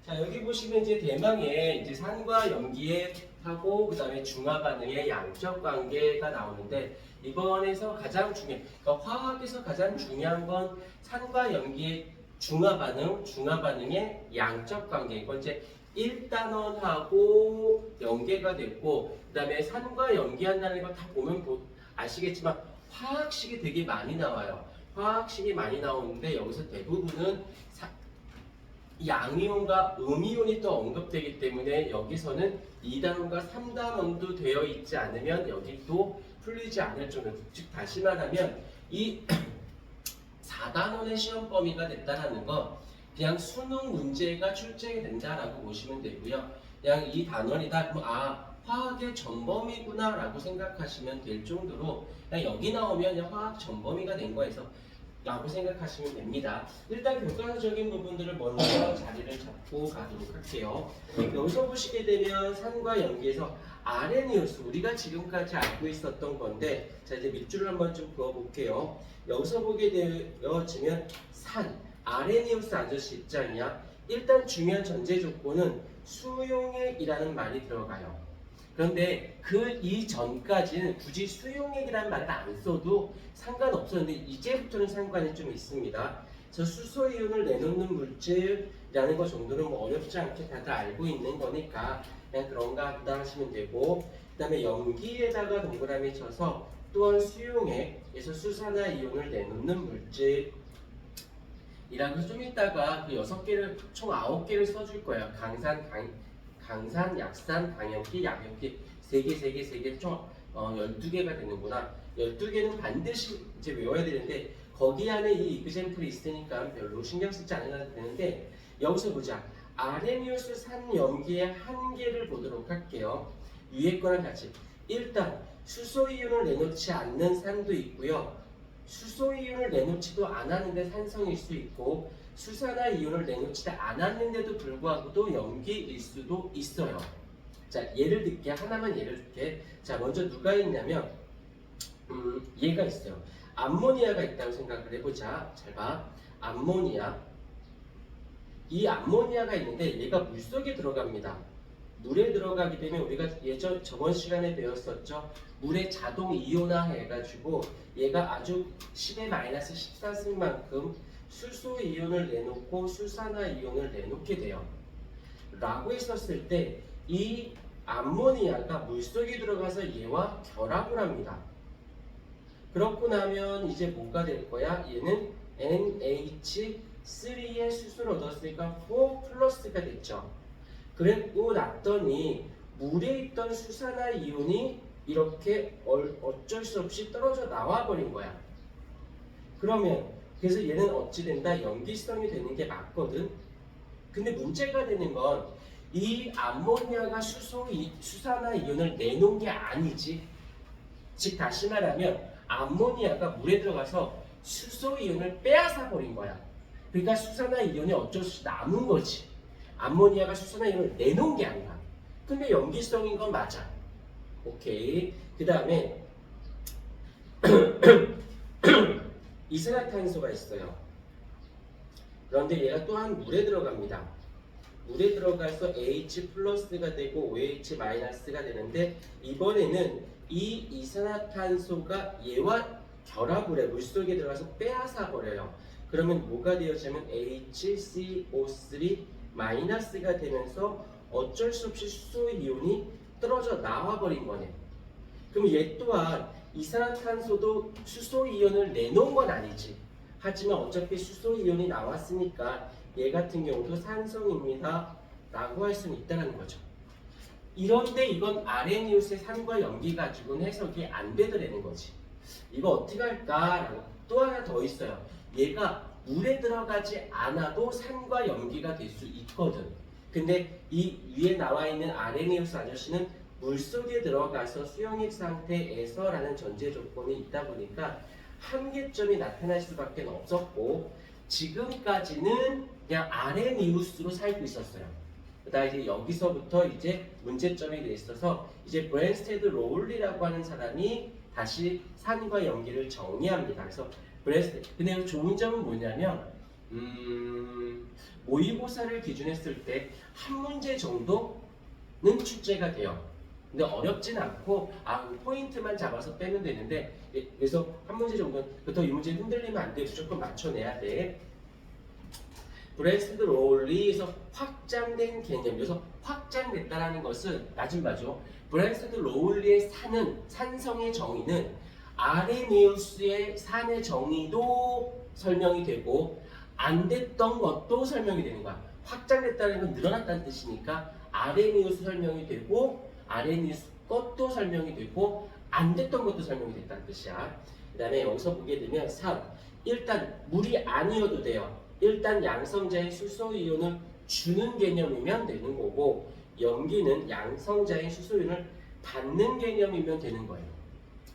자, 여기 보시면 이제 대망의 이제 산과 염기의 하고 그다음에 중화 반응의 양적 관계가 나오는데 이번에서 가장 그러니까 화학에서 가장 중요한 건 산과 염기의 중화 반응의 양적 관계. 이건 이제 1단원하고 연계가 됐고 그다음에 산과 염기한다는 거 다 보면 아시겠지만 화학식이 되게 많이 나와요. 화학식이 많이 나오는데 여기서 대부분은 양이온과 음이온이 또 언급되기 때문에 여기서는 2단원과 3단원도 되어 있지 않으면 여기 또 풀리지 않을 정도. 즉 다시 말하면 이 4단원의 시험 범위가 됐다라는 거 그냥 수능 문제가 출제가 된다라고 보시면 되고요. 그냥 이 단원이다. 그럼 화학의 전범위구나 라고 생각하시면 될 정도로 그냥 여기 나오면 그냥 화학 전범위가 된 거에서 라고 생각하시면 됩니다. 일단 교과서적인 부분들을 먼저 자리를 잡고 가도록 할게요. 여기서 보시게 되면 산과 염기에서 아레니우스 우리가 지금까지 알고 있었던 건데 자 이제 밑줄을 한번 좀 그어볼게요. 여기서 보게 되어지면 산 아레니우스 아저씨 입장이야. 일단 중요한 전제 조건은 수용액이라는 말이 들어가요. 그런데 그 이전까지는 굳이 수용액이라는 말을 안 써도 상관없었는데 이제부터는 상관이 좀 있습니다. 그래서 수소이온을 내놓는 물질이라는 것 정도는 뭐 어렵지 않게 다들 알고 있는 거니까 그냥 그런가 보다 하시면 되고 그 다음에 염기에다가 동그라미 쳐서 또한 수용액에서 수산화이온을 내놓는 물질 이라고 좀 이따가 그 6개를 총 9개를 써줄 거예요. 강산, 약산, 강염기, 약염기 3개 총 12개가 되는구나. 12개는 반드시 이제 외워야 되는데 거기 안에 이 이그젠플이 있으니까 별로 신경 쓰지 않아도 되는데 여기서 보자. 아레니우스 산염기의 한계를 보도록 할게요. 위에 거랑 같이. 일단 수소이온을 내놓지 않는 산도 있고요. 수소이온을 내놓지도 않았는데 산성일 수 있고 수산화이온을 내놓지 않았는데도 불구하고도 염기일 수도 있어요. 자, 예를 들게 하나만 예를 들게. 자, 먼저 누가 있냐면 얘가 있어요. 암모니아가 있다고 생각을 해보자. 잘 봐. 암모니아. 이 암모니아가 있는데 얘가 물속에 들어갑니다. 물에 들어가게 되면 우리가 저번 시간에 배웠었죠. 물의 자동 이온화 해가지고 얘가 아주 10의 마이너스 14승만큼 수소 이온을 내놓고 수산화 이온을 내놓게 돼요. 라고 했었을 때 이 암모니아가 물속에 들어가서 얘와 결합을 합니다. 그렇고 나면 이제 뭐가 될 거야? 얘는 NH3의 수소를 얻었으니까 4 플러스가 됐죠. 그랬고 났더니 물에 있던 수산화 이온이 이렇게 어쩔 수 없이 떨어져 나와 버린 거야. 그러면 그래서 얘는 어찌 된다? 염기성이 되는 게 맞거든. 근데 문제가 되는 건 이 암모니아가 수산화 이온을 내놓은 게 아니지. 즉 다시 말하면 암모니아가 물에 들어가서 수소 이온을 빼앗아 버린 거야. 그러니까 수산화 이온이 어쩔 수 없이 남은 거지. 암모니아가 수산화 이온을 내놓은 게 아니야. 근데 염기성인 건 맞아. 오케이. 그 다음에 이산화탄소가 있어요. 그런데 얘가 또한 물에 들어갑니다. 물에 들어가서 H 플러스가 되고 OH 마이너스가 되는데 이번에는 이 이산화탄소가 얘와 결합을 해 물속에 들어가서 빼앗아 버려요. 그러면 뭐가 되어지면 HCO3 마이너스가 되면서 어쩔 수 없이 수소 이온이 떨어져 나와 버린 거네. 그럼 얘 또한 이산화탄소도 수소 이온을 내놓은 건 아니지. 하지만 어차피 수소 이온이 나왔으니까 얘 같은 경우도 산성입니다 라고 할 수는 있다는 거죠. 이런데 이건 아레니우스의 산과 염기 가지고는 해석이 안 되더라는 거지. 이거 어떻게 할까? 또 하나 더 있어요. 얘가 물에 들어가지 않아도 산과 염기가 될 수 있거든. 근데 이 위에 나와 있는 아레니우스 아저씨는 물속에 들어가서 수용액 상태에서 라는 전제 조건이 있다 보니까 한계점이 나타날 수밖에 없었고 지금까지는 그냥 아레니우스로 살고 있었어요. 그다음에 이제 여기서부터 이제 문제점이 돼 있어서 이제 브랜스테드 로울리라고 하는 사람이 다시 산과 염기를 정의합니다. 그래서 브랜스테드 근데 좋은 점은 뭐냐면 모의고사를 기준했을 때 한 문제 정도는 출제가 돼요. 근데 어렵진 않고 포인트만 잡아서 빼면 되는데 그래서 한 문제 정도는 더 이 문제 흔들리면 안 돼. 무조건 맞춰내야 돼. 브레스드 롤리에서 확장된 개념. 그래서 확장됐다라는 것은 낮은 바죠. 브레스드 롤리의 산성의 정의는 아레니우스의 산의 정의도 설명이 되고 안 됐던 것도 설명이 되는 거야. 확장됐다는 건 늘어났다는 뜻이니까 아레니우스 설명이 되고 아레니우스 것도 설명이 되고 안 됐던 것도 설명이 됐다는 뜻이야. 그 다음에 여기서 보게 되면 3. 일단 물이 아니어도 돼요. 일단 양성자의 수소이온을 주는 개념이면 되는 거고 염기는 양성자의 수소이온을 받는 개념이면 되는 거예요.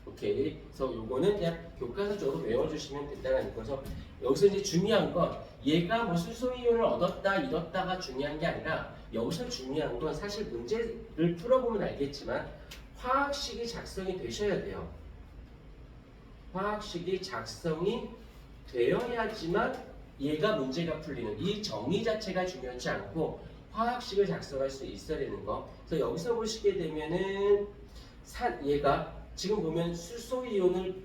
오케이. 그래서 요거는 그냥 교과서적으로 외워주시면 된다는 거죠. 여기서 이제 중요한 건 얘가 뭐 수소이온을 얻었다 잃었다가 중요한 게 아니라 여기서 중요한 건 사실 문제를 풀어보면 알겠지만 화학식이 작성이 되셔야 돼요. 화학식이 작성이 되어야지만 얘가 문제가 풀리는 이 정의 자체가 중요하지 않고 화학식을 작성할 수 있어야 되는 거. 그래서 여기서 보시게 되면은 얘가 지금 보면 수소이온을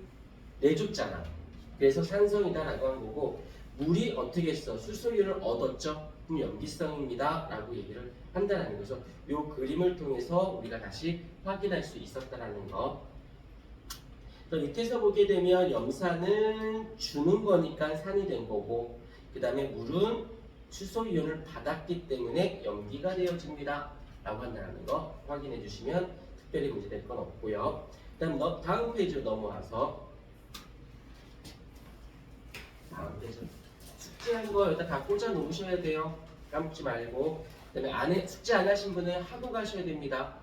내줬잖아. 그래서 산성이다라고 한 거고 물이 어떻게 했어? 수소이온을 얻었죠? 그럼 염기성입니다 라고 얘기를 한다는 거죠. 이 그림을 통해서 우리가 다시 확인할 수 있었다는 거. 밑에서 보게 되면 염산은 주는 거니까 산이 된 거고 그 다음에 물은 수소이온을 받았기 때문에 염기가 되어집니다 라고 한다는 거 확인해 주시면 특별히 문제될 건 없고요. 다음 페이지로 넘어와서 다음 페이지 숙제한 거 여기다 다 꽂아 놓으셔야 돼요. 까먹지 말고. 그 다음에 숙제 안 하신 분은 하고 가셔야 됩니다.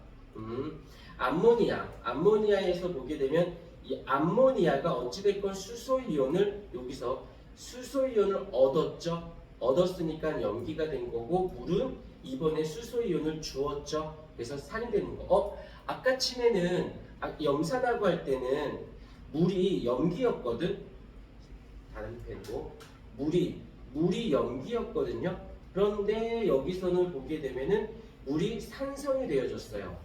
암모니아에서 보게 되면 이 암모니아가 어찌됐건 수소이온을 여기서 수소이온을 얻었죠. 얻었으니까 염기가 된 거고 물은 이번에 수소이온을 주었죠. 그래서 산이 되는 거. 아까 침에는 염산하고 할 때는 물이 염기였거든. 다른 펜고 물이 염기였거든요. 그런데 여기서는 보게 되면은 물이 산성이 되어졌어요.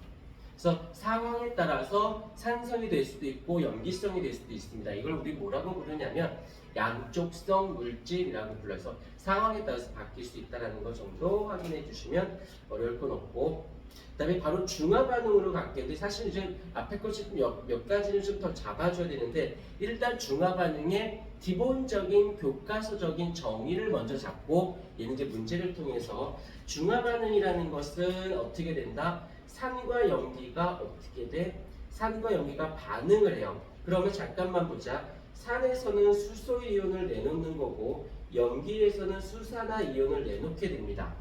그래서 상황에 따라서 산성이 될 수도 있고 염기성이 될 수도 있습니다. 이걸 우리 뭐라고 부르냐면 양쪽성 물질이라고 불러서 상황에 따라서 바뀔 수 있다는 것 정도 확인해 주시면 어려울 건 없고 그 다음에 바로 중화 반응으로 갈게요. 근데 사실 이제 앞에 것이 몇 가지는 좀 더 잡아줘야 되는데 일단 중화 반응의 기본적인 교과서적인 정의를 먼저 잡고 얘는 이제 문제를 통해서 중화 반응이라는 것은 어떻게 된다? 산과 염기가 어떻게 돼? 산과 염기가 반응을 해요. 그러면 잠깐만 보자. 산에서는 수소이온을 내놓는 거고 염기에서는 수산화이온을 내놓게 됩니다.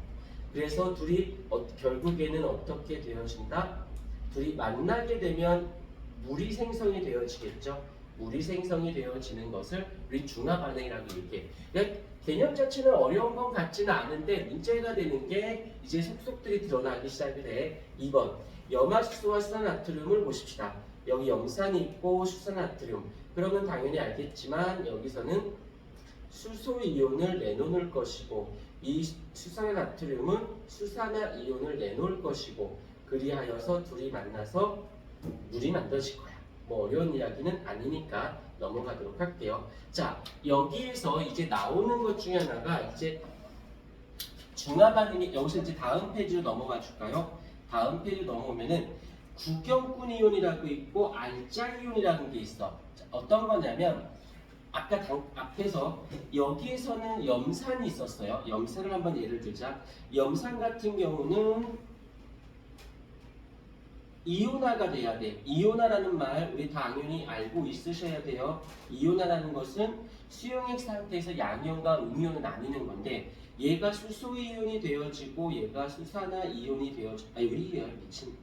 그래서 둘이 결국에는 어떻게 되어진다? 둘이 만나게 되면 물이 생성이 되어지겠죠. 물이 생성이 되어지는 것을 우리 중화 반응이라고 얘기해. 그러니까 개념 자체는 어려운 건 같지는 않은데 문제가 되는 게 이제 속속들이 드러나기 시작을 해. 2번 염화수소와 수산나트륨을 보십시다. 여기 염산이 있고 수산나트륨. 그러면 당연히 알겠지만 여기서는 수소이온을 내놓을 것이고 이 수산나트륨은 수산화이온을 내놓을 것이고 그리하여서 둘이 만나서 물이 만들어질 거야. 뭐 어려운 이야기는 아니니까 넘어가도록 할게요. 자, 여기에서 이제 나오는 것 중에 하나가 이제 중화 반응이 여기서 이제 다음 페이지로 넘어가 줄까요? 다음 페이지로 넘어오면은 구경꾼 이온이라고 있고 알짜 이온이라는 게 있어. 자, 어떤 거냐면 아까 앞에서 여기에서는 염산이 있었어요. 염산을 한번 예를 들자. 염산 같은 경우는 이온화가 돼야 돼. 이온화라는 말 우리 당연히 알고 있으셔야 돼요. 이온화라는 것은 수용액 상태에서 양이온과 음이온을 나뉘는 건데 얘가 수소이온이 되어지고 얘가 수산화이온이 되어지고 미친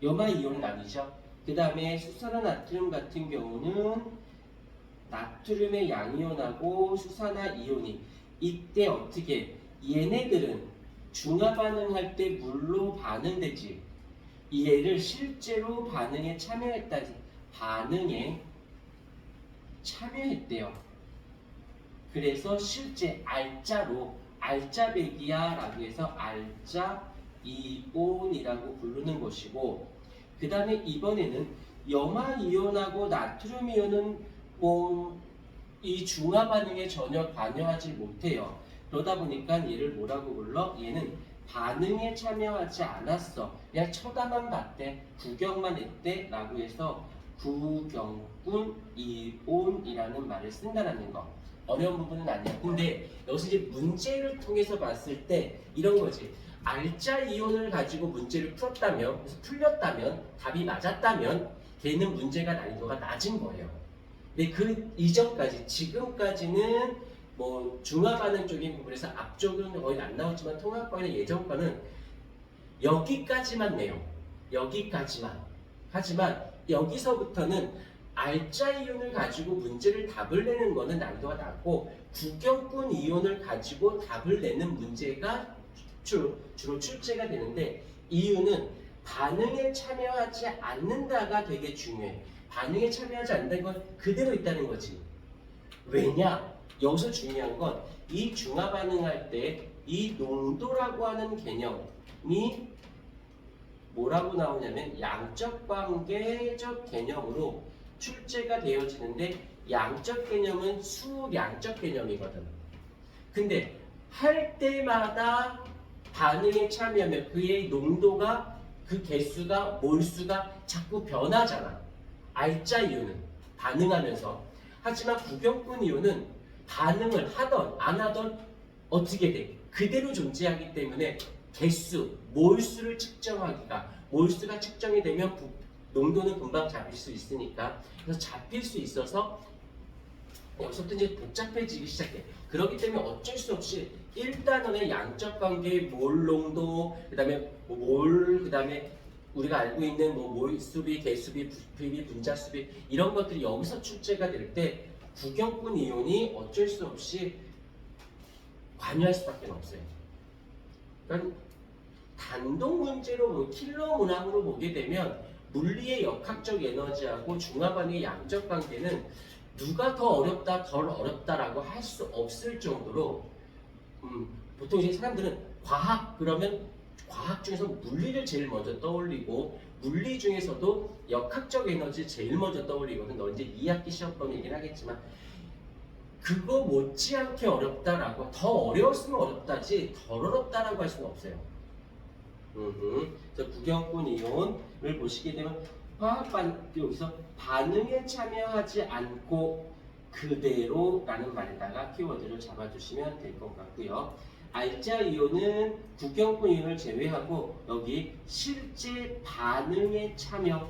염화이온은 아니죠. 그 다음에 수산화나트륨 같은 경우는 나트륨의 양이온하고 수산화이온이 이때 어떻게 얘네들은 중화 반응할 때 물로 반응되지. 이 얘를 실제로 반응에 참여했다지. 반응에 참여했대요. 그래서 실제 알짜로 알짜배기야 라고 해서 알짜 이온이라고 부르는 것이고, 그 다음에 이번에는 염화 이온하고 나트륨 이온은 이 중화 반응에 전혀 관여하지 못해요. 그러다 보니까 얘를 뭐라고 불러? 얘는 반응에 참여하지 않았어. 그냥 쳐다만 봤대, 구경만 했대 라고 해서 구경꾼 이온이라는 말을 쓴다는 거. 어려운 부분은 아니야. 근데 여기서 이제 문제를 통해서 봤을 때 이런 거지. 알짜 이온을 가지고 문제를 풀었다면, 그래서 풀렸다면, 답이 맞았다면 걔는 문제가 난이도가 낮은 거예요. 근데 그 이전까지, 지금까지는 뭐 중화 반응 쪽인 부분에서 앞쪽은 거의 안 나왔지만 통합과는 예전 거는 여기까지만 내요. 여기까지만. 하지만 여기서부터는 알짜 이온을 가지고 문제를 답을 내는 거는 난이도가 낮고, 구경꾼 이온을 가지고 답을 내는 문제가 주로 출제가 되는데, 이유는 반응에 참여하지 않는다가 되게 중요해. 반응에 참여하지 않는다는 건 그대로 있다는 거지. 왜냐? 여기서 중요한 건 이 중화 반응할 때 이 농도라고 하는 개념이 뭐라고 나오냐면 양적 관계적 개념으로 출제가 되어지는데, 양적 개념은 수량적 개념이거든. 근데 할 때마다 반응에 참여하면 그의 농도가, 그 개수가, 몰수가 자꾸 변하잖아. 알짜 이온은 반응하면서. 하지만 구경꾼 이온은 반응을 하던 안 하던 어떻게 돼? 그대로 존재하기 때문에 개수, 몰수를 측정하기가, 몰수가 측정이 되면 농도는 금방 잡힐 수 있으니까, 그래서 잡힐 수 있어서 여기서부터 이제 복잡해지기 시작해. 그렇기 때문에 어쩔 수 없이 1단원의 양적 관계, 몰 농도, 그 다음에 몰, 그 다음에 우리가 알고 있는 몰수비, 개수비, 부피비, 분자수비, 이런 것들이 여기서 출제가 될 때 구경꾼 이온이 어쩔 수 없이 관여할 수밖에 없어요. 그러니까 단독 문제로 킬러 문항으로 보게 되면 물리의 역학적 에너지하고 중화 반응의 양적 관계는 누가 더 어렵다, 덜 어렵다라고 할 수 없을 정도로, 보통 이제 사람들은 과학 그러면 과학 중에서 물리를 제일 먼저 떠올리고, 물리 중에서도 역학적 에너지 제일 먼저 떠올리거든. 너 이제 2학기 시험범 얘기는 하겠지만, 그거 못지않게 어렵다라고, 더 어려웠으면 어렵다지 덜 어렵다라고 할 수는 없어요. 그래서 구경꾼 이온을 보시게 되면 여기서 반응에 참여하지 않고 그대로라는 말에다가 키워드를 잡아주시면 될 것 같고요. 알짜 이온은 구경꾼 이온을 제외하고 여기 실제 반응에 참여한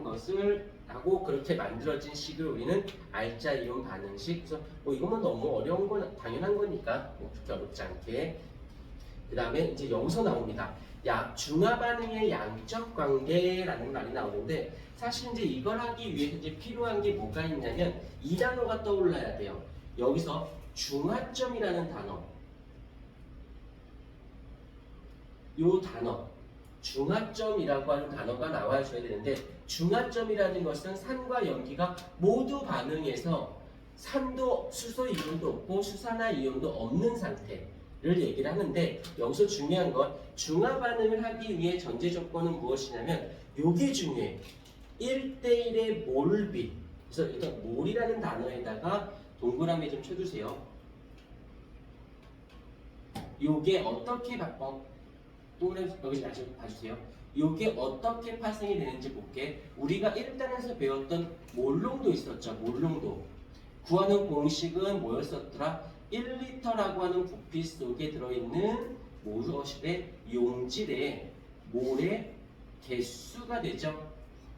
것을 하고, 그렇게 만들어진 식을 우리는 알짜 이온 반응식. 그래서 이거는 너무 어려운 건 당연한 거니까 그렇게 어렵지 않게. 그 다음에 이제 여기서 나옵니다. 중화 반응의 양적 관계라는 말이 나오는데, 사실 이제 이걸 하기 위해서 이제 필요한 게 뭐가 있냐면 이 단어가 떠올라야 돼요. 여기서 중화점이라는 단어, 요 단어, 중화점이라고 하는 단어가 나와줘야 되는데, 중화점이라는 것은 산과 염기가 모두 반응해서 산도, 수소 이온도 없고 수산화 이온도 없는 상태를 얘기를 하는데, 여기서 중요한 건 중화 반응을 하기 위해 전제 조건은 무엇이냐면 요게 중요해. 1대1의 몰비. 그래서 일단 몰이라는 단어에다가 동그라미 좀 쳐주세요. 요게 어떻게 동그라미 여기 봐주세요. 요게 어떻게 파생이 되는지 볼게. 우리가 1단에서 배웠던 몰농도 있었죠. 몰농도. 구하는 공식은 뭐였었더라? 1리터라고 하는 부피 속에 들어있는 무엇의 용질의 몰의 개수가 되죠.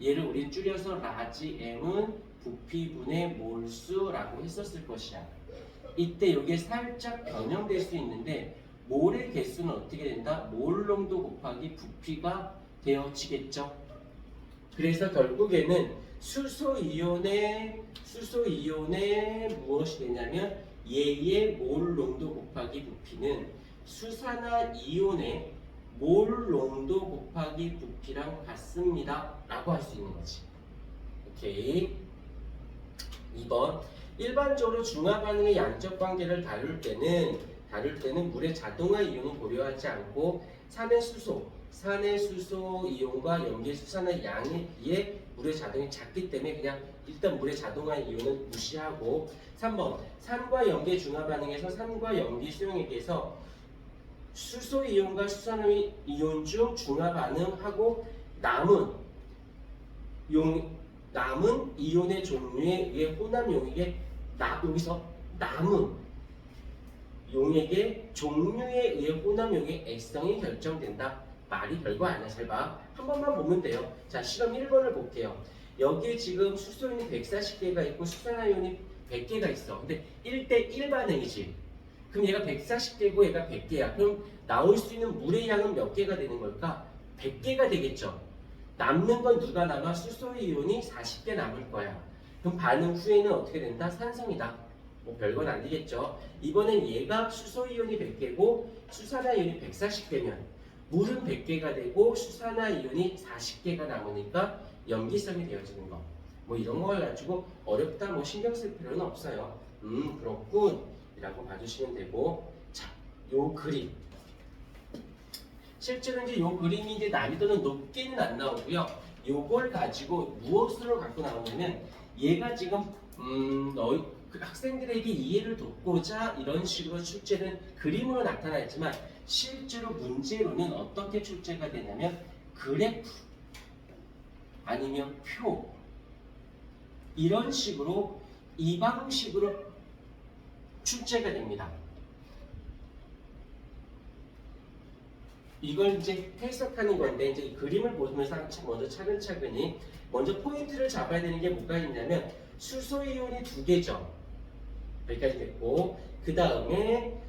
얘를 우리 줄여서 라지 M은 부피분의 몰수라고 했었을 것이야. 이때 이게 살짝 변형될 수 있는데, 몰의 개수는 어떻게 된다? 몰 농도 곱하기 부피가 되어지겠죠. 그래서 결국에는 수소 이온의 무엇이 되냐면 얘의 몰 농도 곱하기 부피는 수산화 이온의 몰 농도 곱하기 부피랑 같습니다 라고 할 수 있는 거지. 오케이. 2번, 일반적으로 중화 반응의 양적 관계를 다룰 때는 물의 자동화 이온을 고려하지 않고 산의 수소 이온과 염기의 수산화 양에 비해 물의 자동이 작기 때문에 그냥 일단 물의 자동화 이온은 무시하고 3번 산과 염기의 중화 반응에서 산과 염기 수용에 대해서 수소 이온과 수산화 이온 중 중화 반응하고 남은 이온의 종류에 의해 혼합 용액에 여기서 남은 용액의 종류에 의해 혼합 용액의 액성이 결정된다. 말이 별거 아니야. 잘 봐. 한 번만 보면 돼요. 자, 실험 1번을 볼게요. 여기에 지금 수소이온이 140개가 있고 수산화이온이 100개가 있어. 근데 1대1 반응이지. 그럼 얘가 140개고 얘가 100개야. 그럼 나올 수 있는 물의 양은 몇 개가 되는 걸까? 100개가 되겠죠. 남는 건 누가 남아? 수소이온이 40개 남을 거야. 그럼 반응 후에는 어떻게 된다? 산성이다. 뭐 별건 아니겠죠. 이번엔 얘가 수소이온이 100개고 수산화이온이 140개면 물은 100개가 되고 수산화이온이 40개가 남으니까 염기성이 되어지는 거. 뭐 이런 걸 가지고 어렵다 뭐 신경 쓸 필요는 없어요. 그렇군 이라고 봐주시면 되고. 자, 요 그림 실제로 이제 요 그림이 이제 난이도는 높게는 안 나오고요. 요걸 가지고 무엇으로 갖고 나오냐면 얘가 지금 그 학생들에게 이해를 돕고자 이런 식으로 출제는 그림으로 나타나 있지만 실제로 문제로는 어떻게 출제가 되냐면 그래프 아니면 표 이런 식으로 이 방식으로 출제가 됩니다. 이걸 이제 해석하는 건데 이제 이 그림을 보면서 먼저 차근차근히 먼저 포인트를 잡아야 되는 게 뭐가 있냐면 수소이온이 2개죠. 여기까지 됐고 그 다음에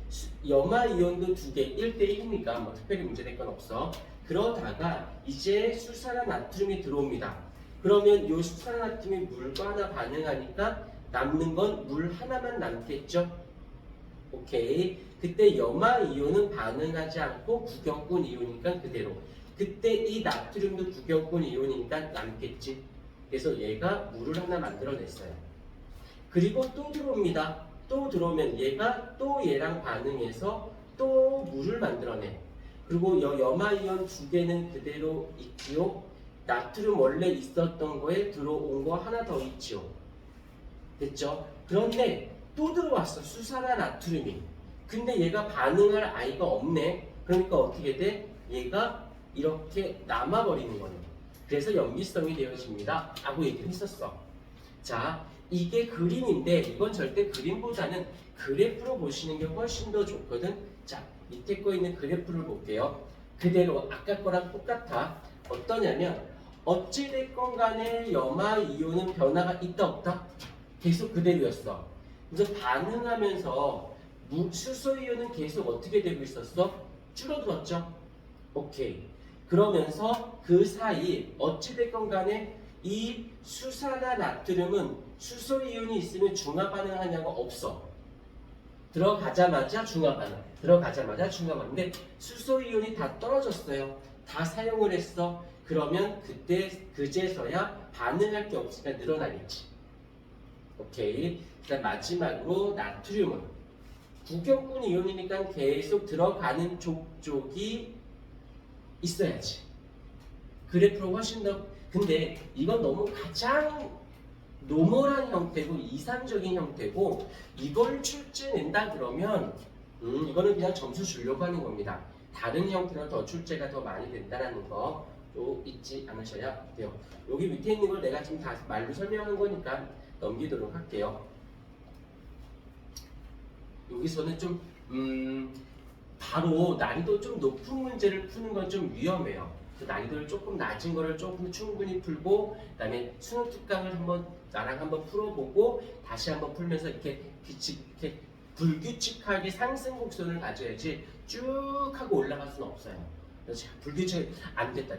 염화이온도 2개 1대1이니까 뭐 특별히 문제될 건 없어. 그러다가 이제 수산화나트륨이 들어옵니다. 그러면 이 수산화나트륨이 물과 하나 반응하니까 남는 건 물 하나만 남겠죠. 오케이. 그때 염화이온은 반응하지 않고 구경꾼 이온이니까 그대로. 그때 이 나트륨도 구경꾼 이온이니까 남겠지. 그래서 얘가 물을 하나 만들어냈어요. 그리고 또 들어옵니다. 또 들어오면 얘가 또 얘랑 반응해서 또 물을 만들어내. 그리고 염화이온 2개는 그대로 있지요. 나트륨 원래 있었던 거에 들어온 거 하나 더 있지요. 됐죠? 그런데 또 들어왔어. 수산화 나트륨이. 근데 얘가 반응할 아이가 없네. 그러니까 어떻게 돼? 얘가 이렇게 남아버리는 거예요. 그래서 염기성이 되어집니다. 라고 얘기를 했었어. 자, 이게 그림인데 이건 절대 그림보다는 그래프로 보시는 게 훨씬 더 좋거든. 자, 밑에 거 있는 그래프를 볼게요. 그대로 아까 거랑 똑같아. 어떠냐면 어찌됐건 간에 염화이온은 변화가 있다 없다? 계속 그대로였어. 그래서 반응하면서 수소이온은 계속 어떻게 되고 있었어? 줄어들었죠? 오케이. 그러면서 그 사이 어찌됐건 간에 이 수산화 나트륨은 수소이온이 있으면 중화 반응하냐고 없어. 들어가자마자 중화 반응. 들어가자마자 중화 반응. 근데 수소이온이 다 떨어졌어요. 다 사용을 했어. 그러면 그때 그제서야 반응할 게 없으니까 늘어나겠지. 오케이. 그다음 마지막으로 나트륨은 구경꾼 이온이니까 계속 들어가는 족족이 있어야지. 그래프로 훨씬 더. 근데 이건 너무 가장 노멀한 형태고 이상적인 형태고 이걸 출제낸다 그러면 이거는 그냥 점수 주려고 하는 겁니다. 다른 형태로 더 출제가 더 많이 된다는 거 잊지 않으셔야 돼요. 여기 밑에 있는 걸 내가 지금 다 말로 설명한 거니까 넘기도록 할게요. 여기서는 좀 바로 난이도 좀 높은 문제를 푸는 건 좀 위험해요. 그 난이도를 조금 낮은 거를 조금 충분히 풀고 그다음에 수능 특강을 나랑 한번 풀어보고 다시 한번 풀면서 이렇게 불규칙하게 상승 곡선을 가져야지 쭉 하고 올라갈 수는 없어요. 그래서 불규칙하게 안 됐다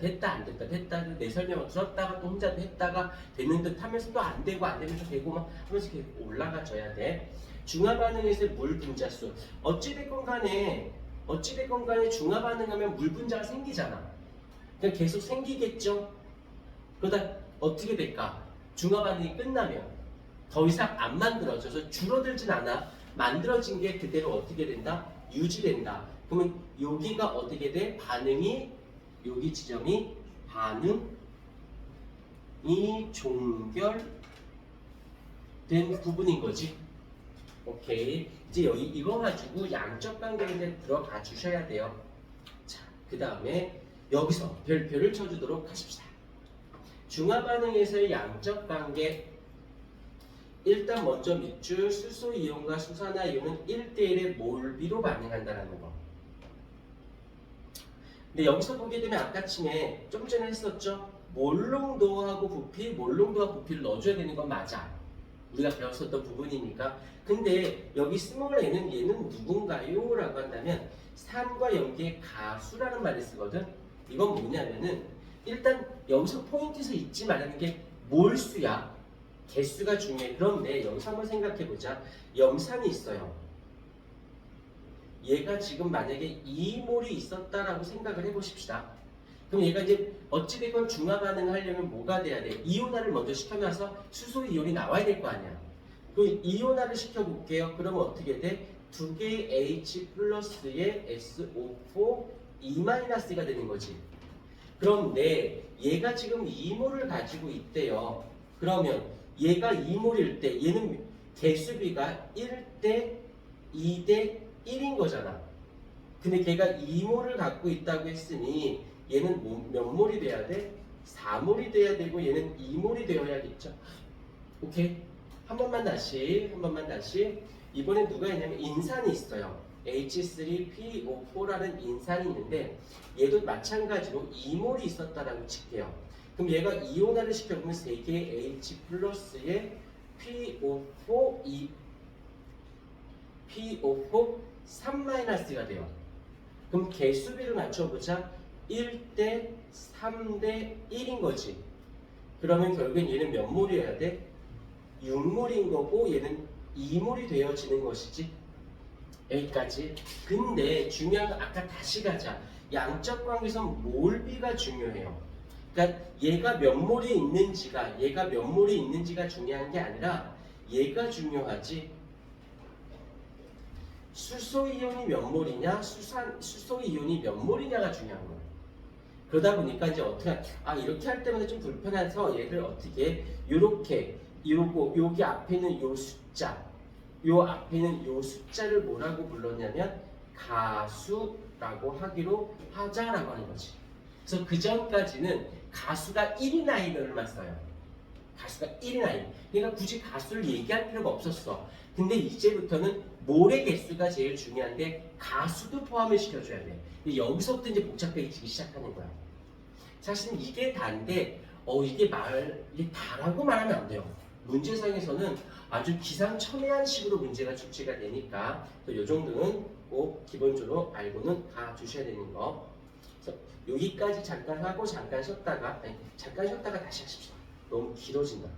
내 설명을 들었다가 또 혼자 했다가 되는 듯 하면서 또 안 되고 안 되면서 되고 막 하면서 이렇게 올라가줘야 돼. 중화 반응에서의 물 분자수. 어찌됐건 간에 중화 반응하면 물 분자가 생기잖아. 그냥 계속 생기겠죠. 그러다 어떻게 될까? 중화 반응이 끝나면 더 이상 안 만들어져서 줄어들진 않아. 만들어진 게 그대로 어떻게 된다? 유지된다. 그러면 여기가 어떻게 돼? 반응이 여기 지점이 반응이 종결된 부분인 거지. 오케이. 이제 여기 이거 가지고 양적 관계에 이제 들어가 주셔야 돼요. 자, 그 다음에 여기서 별표를 쳐주도록 하십시다. 중화 반응에서의 양적 관계. 일단 먼저 밑줄 수소 이온과 수산화 이온은 1대1의 몰비로 반응한다는 거. 근데 여기서 보게 되면 아까쯤에 좀 전에 했었죠. 몰롱도하고 부피, 몰롱도와 부피를 넣어줘야 되는 건 맞아. 우리가 배웠었던 부분이니까. 근데 여기 스몰 n은 얘는 누군가요? 라고 한다면 산과 염기의 가수라는 말을 쓰거든. 이건 뭐냐면은 일단 여기서 포인트에서 잊지 말라는 게 몰수야. 개수가 중요해. 그런데 여기서 한번 생각해보자. 염산이 있어요. 얘가 지금 만약에 2몰이 있었다라고 생각을 해보십시다. 그럼 얘가 이제 어찌됐건 중화 반응을 하려면 뭐가 돼야 돼? 이온화를 먼저 시켜놔서 수소 이온이 나와야 될 거 아니야. 그 이온화를 시켜볼게요. 그러면 어떻게 돼? 두 개의 H 플러스에 SO4 E-가 되는 거지. 그런데 얘가 지금 2몰을 가지고 있대요. 그러면 얘가 2몰일 때 얘는 개수비가 1대 2대 1인 거잖아. 근데 걔가 2몰을 갖고 있다고 했으니 얘는 몇 몰이 돼야 돼? 4몰이 돼야 되고 얘는 2몰이 되어야겠죠. 오케이? 한 번만 다시. 이번엔 누가 있냐면 인산이 있어요. H3PO4라는 인산이 있는데 얘도 마찬가지로 2몰이 있었다라고 칠게요. 그럼 얘가 이온화를 시켜보면 3개의 H 플러스에 PO4 3-가 돼요. 그럼 개수비를 맞춰보자. 1대 3대 1인 거지. 그러면 결국엔 얘는 몇 몰이어야 돼? 6몰인 거고 얘는 2몰이 되어지는 것이지. 여기까지. 근데 중요한 건 아까 다시 가자. 양적 관계에선 몰비가 중요해요. 그러니까 얘가 몇 몰이 있는지가 중요한 게 아니라 얘가 중요하지. 수소 이온이 몇 몰이냐, 수소 이온이 몇 몰이냐가 중요한 거야. 그러다 보니까 이제 어떻게 이렇게 할 때마다 좀 불편해서 얘를 어떻게 요렇게 여기 앞에 있는 요 숫자를 뭐라고 불렀냐면 가수라고 하기로 하자라고 하는 거지. 그래서 그 전까지는 가수가 1인 아이들만 써요. 가수가 1인 아이. 그러니까 굳이 가수를 얘기할 필요가 없었어. 근데 이제부터는 몰의 개수가 제일 중요한데 가수도 포함을 시켜줘야 돼. 근데 여기서부터 이제 복잡해지기 시작하는 거야. 사실은 이게 다인데 이게 다라고 말하면 안 돼요. 문제상에서는 아주 기상천외한 식으로 문제가 출제가 되니까 이 정도는 꼭 기본적으로 알고는 가 주셔야 되는 거. 그래서 여기까지 잠깐 하고 잠깐 쉬었다가 다시 하십시오. 너무 길어진다.